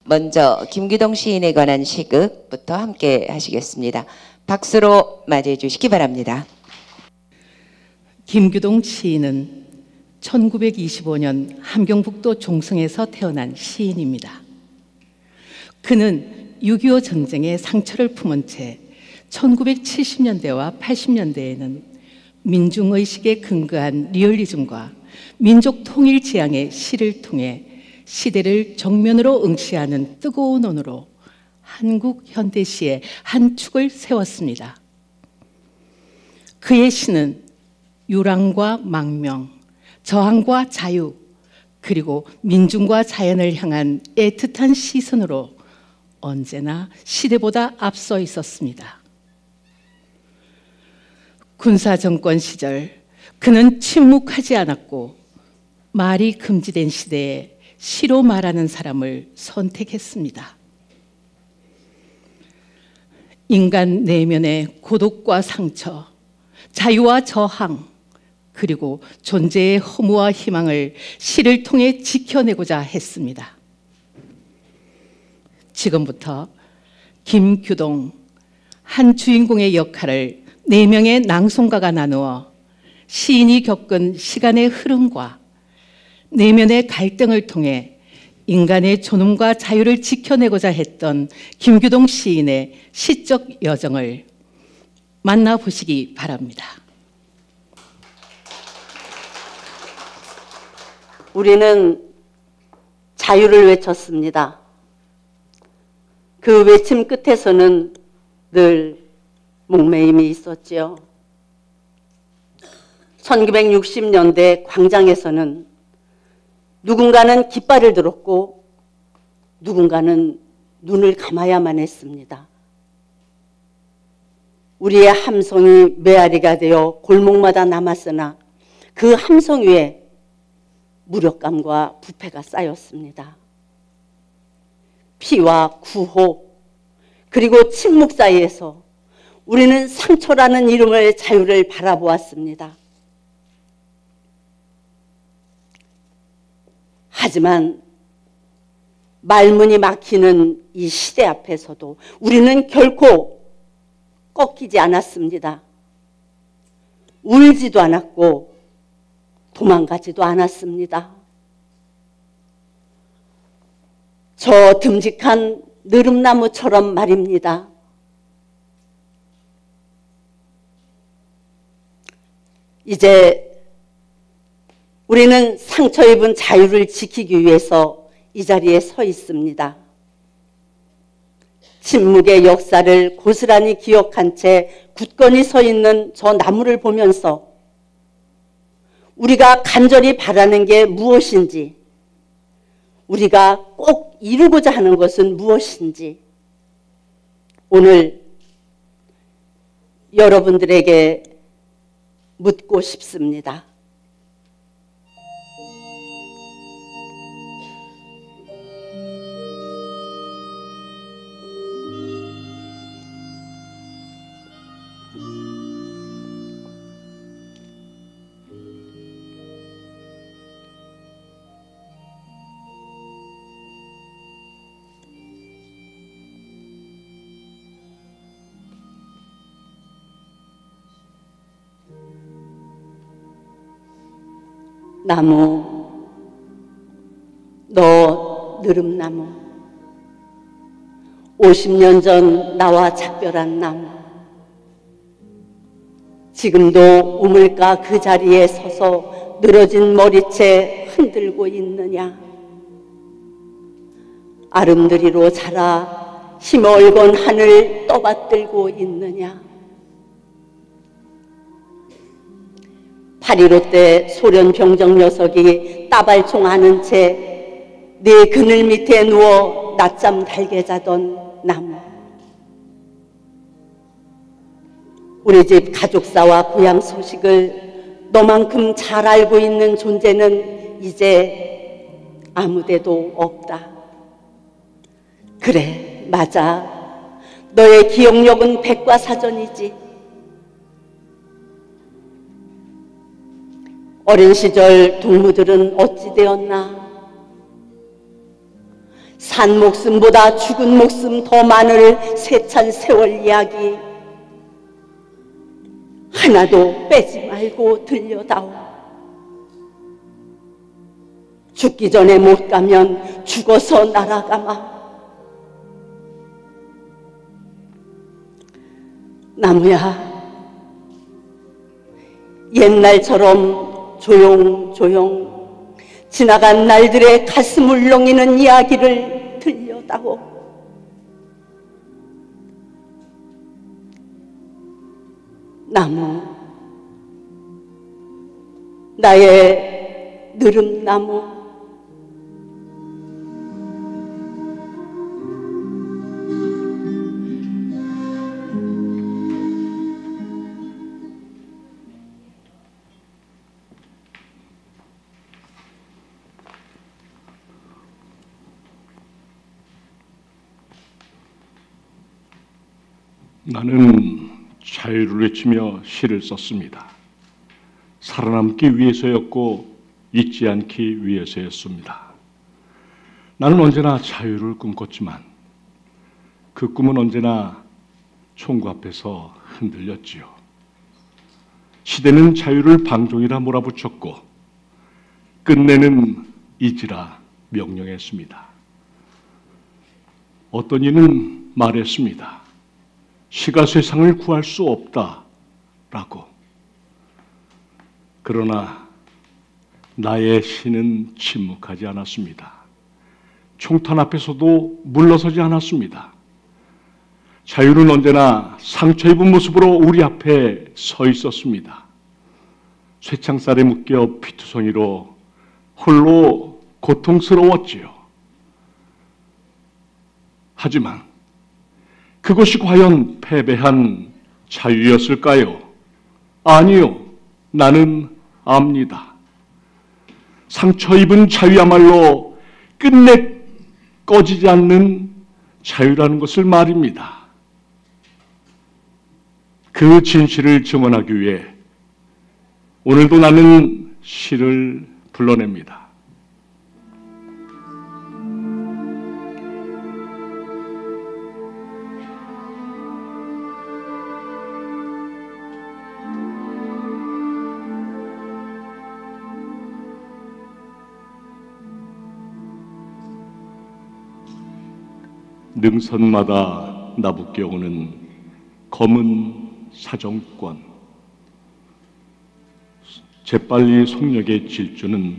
먼저 김규동 시인에 관한 시극부터 함께 하시겠습니다. 박수로 맞이해 주시기 바랍니다. 김규동 시인은 1925년 함경북도 종성에서 태어난 시인입니다. 그는 6.25 전쟁의 상처를 품은 채 1970년대와 80년대에는 민중의식에 근거한 리얼리즘과 민족 통일 지향의 시를 통해 시대를 정면으로 응시하는 뜨거운 눈으로 한국 현대시의 한 축을 세웠습니다. 그의 시는 유랑과 망명, 저항과 자유, 그리고 민중과 자연을 향한 애틋한 시선으로 언제나 시대보다 앞서 있었습니다. 군사정권 시절 그는 침묵하지 않았고 말이 금지된 시대에 시로 말하는 사람을 선택했습니다. 인간 내면의 고독과 상처, 자유와 저항, 그리고 존재의 허무와 희망을 시를 통해 지켜내고자 했습니다. 지금부터 김규동, 한 주인공의 역할을 4명의 낭송가가 나누어 시인이 겪은 시간의 흐름과 내면의 갈등을 통해 인간의 존엄과 자유를 지켜내고자 했던 김규동 시인의 시적 여정을 만나보시기 바랍니다. 우리는 자유를 외쳤습니다. 그 외침 끝에서는 늘 목매임이 있었지요. 1960년대 광장에서는 누군가는 깃발을 들었고 누군가는 눈을 감아야만 했습니다. 우리의 함성이 메아리가 되어 골목마다 남았으나 그 함성 위에 무력감과 부패가 쌓였습니다. 피와 구호 그리고 침묵 사이에서 우리는 상처라는 이름의 자유를 바라보았습니다. 하지만 말문이 막히는 이 시대 앞에서도 우리는 결코 꺾이지 않았습니다. 울지도 않았고 도망가지도 않았습니다. 저 듬직한 느릅나무처럼 말입니다. 이제 우리는 상처 입은 자유를 지키기 위해서 이 자리에 서 있습니다. 침묵의 역사를 고스란히 기억한 채 굳건히 서 있는 저 나무를 보면서 우리가 간절히 바라는 게 무엇인지, 우리가 꼭 이루고자 하는 것은 무엇인지 오늘 여러분들에게 묻고 싶습니다. 나무, 너 느릅나무, 50년 전 나와 작별한 나무, 지금도 우물가 그 자리에 서서 늘어진 머리채 흔들고 있느냐? 아름드리로 자라 힘얼건 하늘 떠받들고 있느냐? 8.15 때 소련 병정 녀석이 따발총 아는 채 네 그늘 밑에 누워 낮잠 달게 자던 나무. 우리 집 가족사와 고향 소식을 너만큼 잘 알고 있는 존재는 이제 아무데도 없다. 그래, 맞아. 너의 기억력은 백과사전이지. 어린 시절 동무들은 어찌 되었나? 산 목숨보다 죽은 목숨 더 많을 세찬 세월 이야기 하나도 빼지 말고 들려다오. 죽기 전에 못 가면 죽어서 날아가마. 나무야, 옛날처럼 조용조용 지나간 날들의 가슴 울렁이는 이야기를 들려다오. 나무, 나의 느릅나무. 나는 자유를 외치며 시를 썼습니다. 살아남기 위해서였고 잊지 않기 위해서였습니다. 나는 언제나 자유를 꿈꿨지만 그 꿈은 언제나 총구 앞에서 흔들렸지요. 시대는 자유를 방종이라 몰아붙였고 끝내는 잊으라 명령했습니다. 어떤 이는 말했습니다. 시가 세상을 구할 수 없다라고. 그러나 나의 시는 침묵하지 않았습니다. 총탄 앞에서도 물러서지 않았습니다. 자유는 언제나 상처 입은 모습으로 우리 앞에 서 있었습니다. 쇠창살에 묶여 피투성이로 홀로 고통스러웠지요. 하지만 그것이 과연 패배한 자유였을까요? 아니요. 나는 압니다. 상처 입은 자유야말로 끝내 꺼지지 않는 자유라는 것을 말입니다. 그 진실을 증언하기 위해 오늘도 나는 시를 불러냅니다. 능선마다 나붙게 오는 검은 사정권, 재빨리 속력의 질주는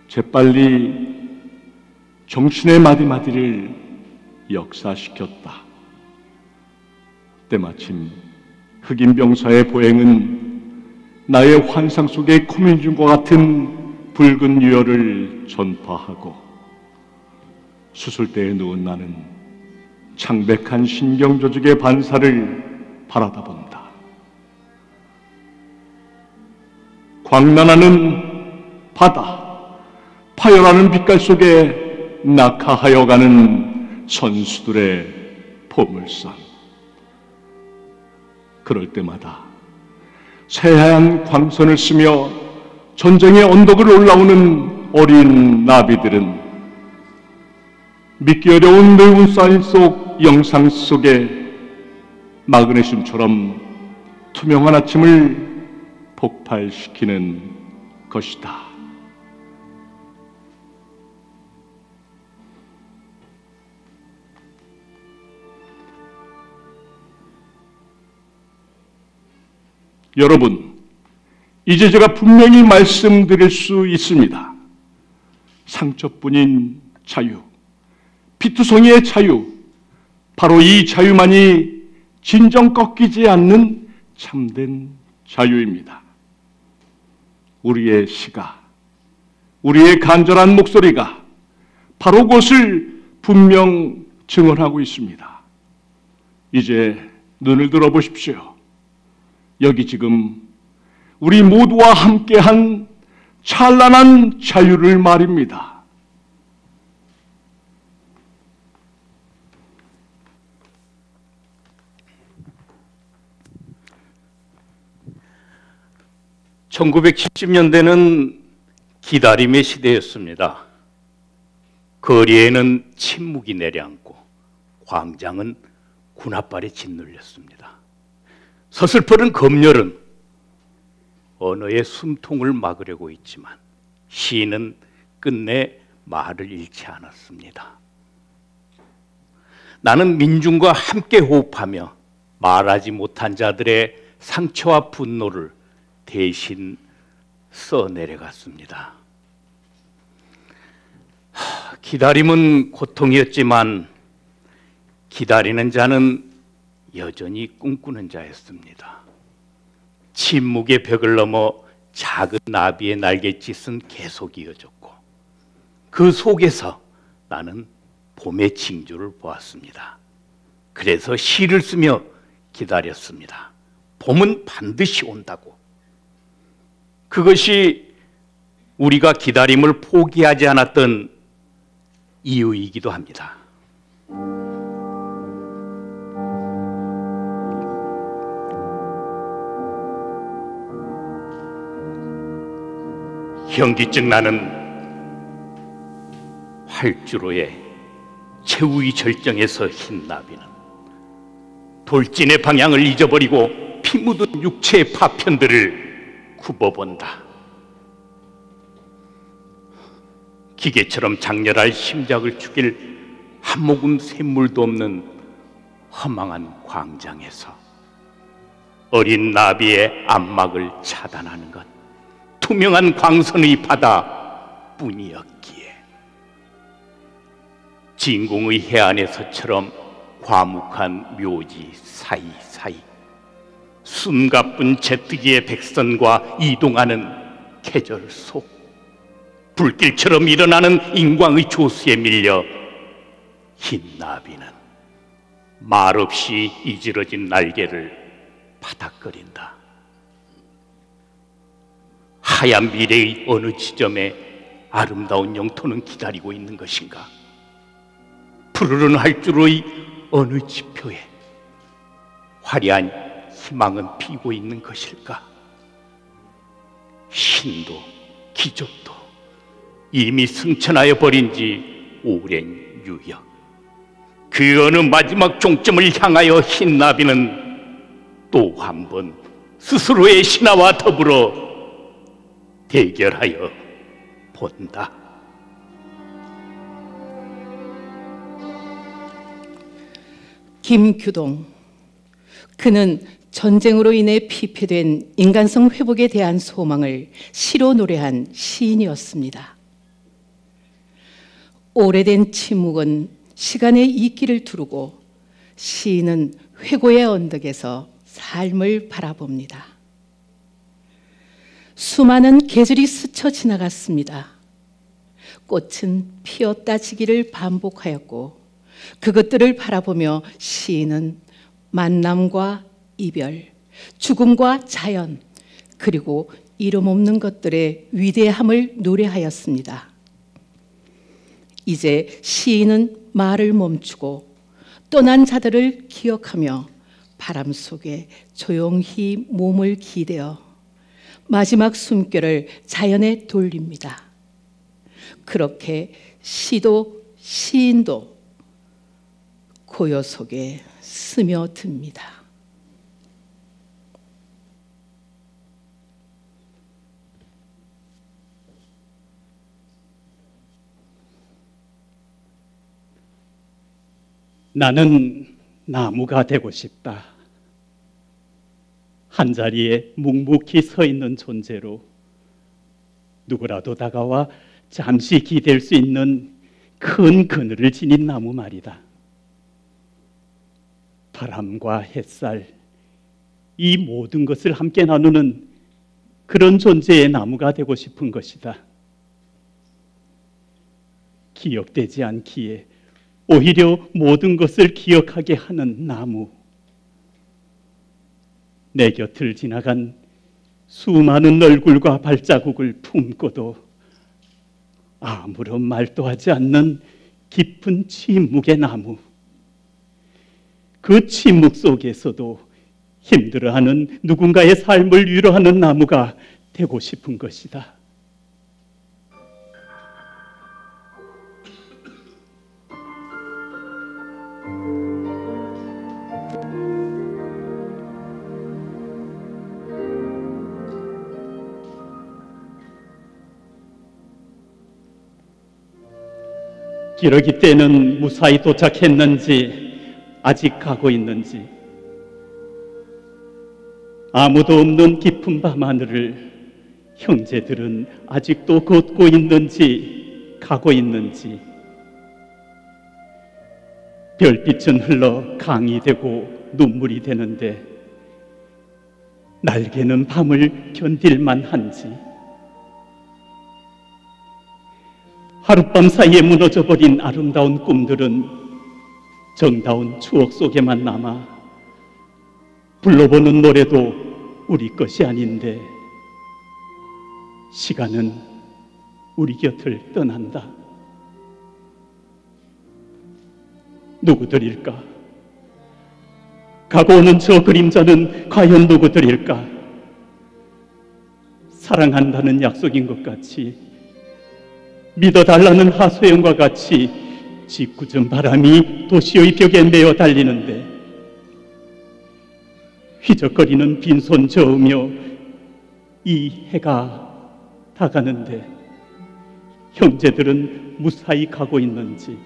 재빨리 정신의 마디마디를 역사시켰다. 때마침 흑인 병사의 보행은 나의 환상 속의 코민중과 같은 붉은 유혈을 전파하고 수술대에 누운 나는 창백한 신경조직의 반사를 바라다 본다. 광란하는 바다, 파열하는 빛깔 속에 낙하하여 가는 선수들의 보물선. 그럴 때마다 새하얀 광선을 쓰며 전쟁의 언덕을 올라오는 어린 나비들은 믿기 어려운 넓은 사인 속 영상 속에 마그네슘처럼 투명한 아침을 폭발시키는 것이다. 여러분, 이제 제가 분명히 말씀드릴 수 있습니다. 상처뿐인 자유, 피투성이의 자유, 바로 이 자유만이 진정 꺾이지 않는 참된 자유입니다. 우리의 시가, 우리의 간절한 목소리가 바로 그것을 분명 증언하고 있습니다. 이제 눈을 들어보십시오. 여기 지금 우리 모두와 함께한 찬란한 자유를 말입니다. (1970년대는) 기다림의 시대였습니다. 거리에는 침묵이 내려앉고 광장은 군합발에 짓눌렸습니다. 서슬퍼른 검열은 언어의 숨통을 막으려고 했지만 시인은 끝내 말을 잃지 않았습니다. 나는 민중과 함께 호흡하며 말하지 못한 자들의 상처와 분노를 대신 써내려갔습니다. 기다림은 고통이었지만 기다리는 자는 여전히 꿈꾸는 자였습니다. 침묵의 벽을 넘어 작은 나비의 날갯짓은 계속 이어졌고 그 속에서 나는 봄의 징조를 보았습니다. 그래서 시를 쓰며 기다렸습니다. 봄은 반드시 온다고. 그것이 우리가 기다림을 포기하지 않았던 이유이기도 합니다. 현기증 나는 활주로에 최후의 절정에서 흰 나비는 돌진의 방향을 잊어버리고 피 묻은 육체의 파편들을 굽어본다. 기계처럼 장렬할 심장을 죽일 한 모금 샘물도 없는 허망한 광장에서 어린 나비의 안막을 차단하는 것, 투명한 광선의 바다뿐이었기에 진공의 해안에서처럼 과묵한 묘지 사이사이 숨가쁜 제뜨기의 백선과 이동하는 계절 속 불길처럼 일어나는 인광의 조수에 밀려 흰 나비는 말없이 이지러진 날개를 파닥거린다. 하얀 미래의 어느 지점에 아름다운 영토는 기다리고 있는 것인가? 푸르른 활주로의 어느 지표에 화려한 희망은 피고 있는 것일까? 신도 기적도 이미 승천하여 버린 지 오랜 유역, 그 어느 마지막 종점을 향하여 흰 나비는 또 한 번 스스로의 신화와 더불어 대결하여 본다. 김규동, 그는 전쟁으로 인해 피폐된 인간성 회복에 대한 소망을 시로 노래한 시인이었습니다. 오래된 침묵은 시간의 이끼를 두르고 시인은 회고의 언덕에서 삶을 바라봅니다. 수많은 계절이 스쳐 지나갔습니다. 꽃은 피었다 지기를 반복하였고 그것들을 바라보며 시인은 만남과 이별, 죽음과 자연, 그리고 이름 없는 것들의 위대함을 노래하였습니다. 이제 시인은 말을 멈추고 떠난 자들을 기억하며 바람 속에 조용히 몸을 기대어 마지막 숨결을 자연에 돌립니다. 그렇게 시도 시인도 고요 속에 스며듭니다. 나는 나무가 되고 싶다. 한자리에 묵묵히 서 있는 존재로 누구라도 다가와 잠시 기댈 수 있는 큰 그늘을 지닌 나무 말이다. 바람과 햇살, 이 모든 것을 함께 나누는 그런 존재의 나무가 되고 싶은 것이다. 기억되지 않기에 오히려 모든 것을 기억하게 하는 나무. 내 곁을 지나간 수많은 얼굴과 발자국을 품고도 아무런 말도 하지 않는 깊은 침묵의 나무. 그 침묵 속에서도 힘들어하는 누군가의 삶을 위로하는 나무가 되고 싶은 것이다. 기러기 때는 무사히 도착했는지 아직 가고 있는지, 아무도 없는 깊은 밤하늘을 형제들은 아직도 걷고 있는지 가고 있는지, 별빛은 흘러 강이 되고 눈물이 되는데 날개는 밤을 견딜만 한지, 하룻밤 사이에 무너져버린 아름다운 꿈들은 정다운 추억 속에만 남아 불러보는 노래도 우리 것이 아닌데 시간은 우리 곁을 떠난다. 누구들일까? 가고 오는 저 그림자는 과연 누구들일까? 사랑한다는 약속인 것 같이, 믿어달라는 하소연과 같이 짓궂은 바람이 도시의 벽에 메어 달리는데 휘적거리는 빈손 저으며 이 해가 다가는데 형제들은 무사히 가고 있는지,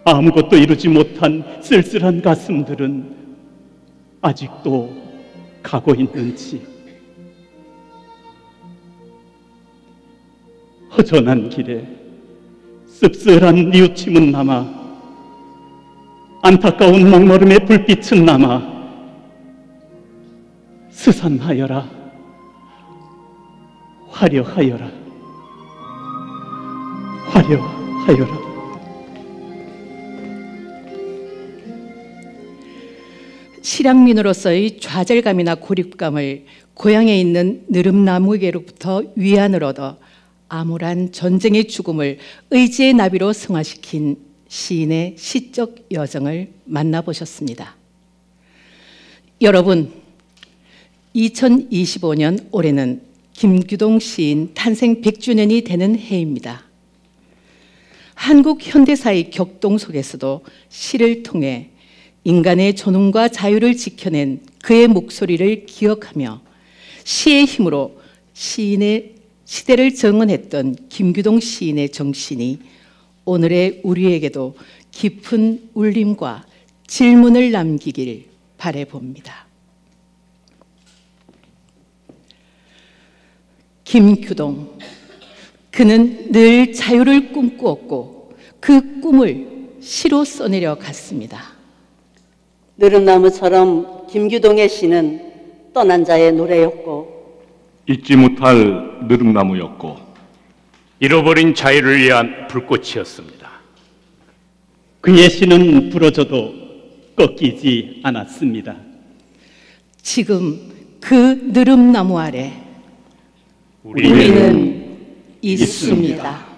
아무것도 이루지 못한 쓸쓸한 가슴들은 아직도 가고 있는지, 허전한 길에 씁쓸한 뉘우침은 남아 안타까운 목마름의 불빛은 남아 스산하여라, 화려하여라, 화려하여라. 실향민으로서의 좌절감이나 고립감을 고향에 있는 느릅나무에게로부터 위안을 얻어 암울한 전쟁의 죽음을 의지의 나비로 승화시킨 시인의 시적 여정을 만나보셨습니다. 여러분, 2025년 올해는 김규동 시인 탄생 100주년이 되는 해입니다. 한국 현대사의 격동 속에서도 시를 통해 인간의 존엄과 자유를 지켜낸 그의 목소리를 기억하며 시의 힘으로 시인의 시대를 정언했던 김규동 시인의 정신이 오늘의 우리에게도 깊은 울림과 질문을 남기길 바라봅니다. 김규동, 그는 늘 자유를 꿈꾸었고 그 꿈을 시로 써내려 갔습니다. 느릅나무처럼 김규동의 시는 떠난 자의 노래였고 잊지 못할 느릅나무였고 잃어버린 자유를 위한 불꽃이었습니다. 그의 시는 부러져도 꺾이지 않았습니다. 지금 그 느릅나무 아래 우리는 있습니다.